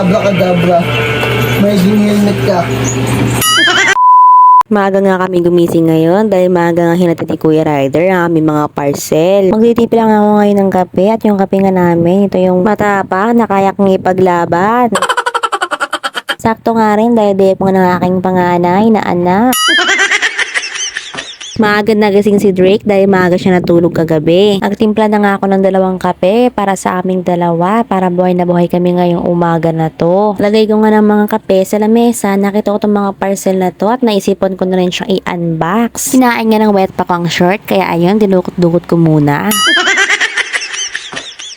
Abracadabra, may helmet ka. Maaga nga kami gumising ngayon dahil maaga nga hinatid ni Kuya Rider ang aming mga parcel. Magtitipi lang ako ngayon ng kape at yung kape nga namin, ito yung matapang na kaya kong ipaglaban. Sakto nga rin dahil day po ng aking panganay na anak. Maaga nagising si Drake dahil maaga siya natulog kagabi. Nagtimpla na nga ako ng 2 kape para sa aming dalawa para buhay na buhay kami ngayong umaga na to. Lagay ko nga ng mga kape sa lamesa, nakita ko itong mga parcel na to at naisipan ko na rin siyang i-unbox. Kinain nga ng wet pack ang short kaya ayun, dinukot-dukot ko muna.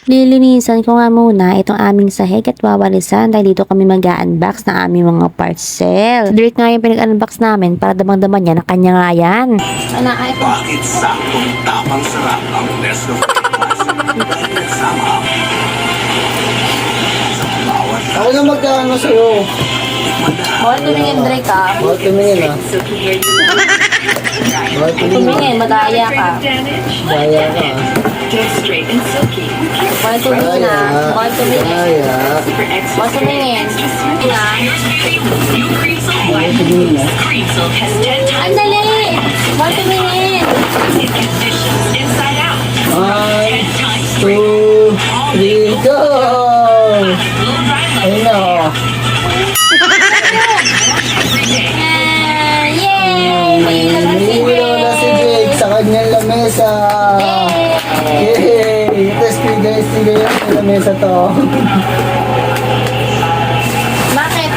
Lilinisan ko nga muna itong aming sahig at wawalisan dahil dito kami mag-unbox ng aming mga parcel. Si Drake nga yung pinag-unbox namin para damang-daman niya na kanya nga yan. Bakit saktong tapang sarap ang Nescafe Classic? Dahil nagsama ang sa bawat Ako na magkano sa'yo. Bawal tumingin, Drake ha. Bawal tumingin ah. Bawal tumingin. Tumingin, madaya ka. Daya ka ah. Bawal tumingin na. Bawal tumingin. Daya. Bawal tumingin. Bawal tumingin ah. Ang dali! Bawal tumingin! 1, 2, 3, go! Ayun na oh. Yay! Nililo na si Jake sa kanyang lamesa. Yay! Guys, yung lamesa to. Bakit?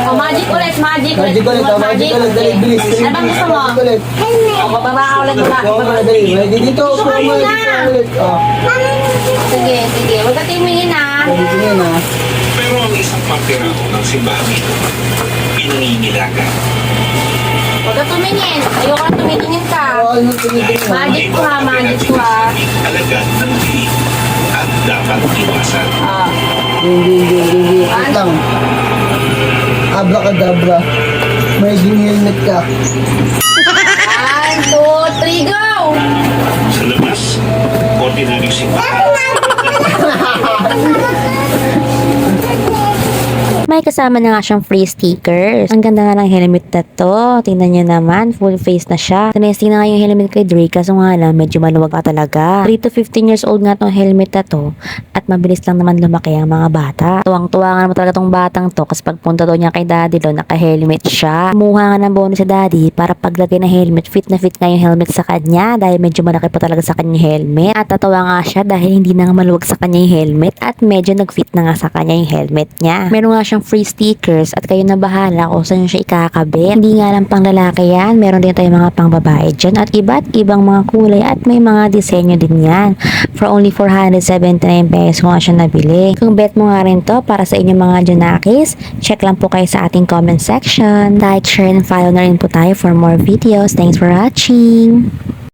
Oh, magic ulit, magic ulit. Magic ulit, magic ulit. Dali, bilis. Ano bang gusto mo? Magic ulit. O, bababa ka ulit mula. Oo, mga dali. Ready dito. Gusto ko Ready muna. dito ulit. Oh. Sige, sige. Huwag ka tingin ha. Ready tingin ah. pero ang isang pampirato ng simbahan ito, piningilaga. Huwag ka tumingin. Ayoko na tumitingin ka. Oo, ano tinitingin ah. Magic ko ha, magic ko ha. Alagad ng dilim at dapat iwasan. Ah. Hindi. Wait lang. Abracadabra, may helmet ka. 1, 2, 3, go! Sa labas, ordinaryong simbahan. May kasama na nga siyang free stickers. Ang ganda nga ng helmet na to. Tingnan nyo naman, full face na siya. Tinesting na nga yung helmet kay Drake kaso nga lang, medyo maluwag ka talaga. 3 to 15 years old nga tong helmet na to at mabilis lang naman lumaki ang mga bata. Tuwang-tuwa nga naman talaga tong batang to kasi pagpunta daw niya kay daddy lo, naka-helmet siya. Kumuha nga ng bonus sa daddy para paglagay ng helmet, fit na fit nga yung helmet sa kanya dahil medyo malaki pa talaga sa kanya yung helmet. At tatawa nga siya dahil hindi na nga maluwag sa kanya yung helmet at medyo nag-fit na nga sa kanya yung helmet niya. Meron nga siyang free stickers at kayo na bahala kung saan siya ikakabit. Hindi nga lang pang lalaki yan, meron din tayong mga pang babae dyan at iba't ibang mga kulay at may mga disenyo din yan. For only 479 pesos ko nga siya nabili. Kung bet mo nga rin to para sa inyong mga Junakis, check lang po kayo sa ating comment section. Like, share, and follow na rin po tayo for more videos. Thanks for watching!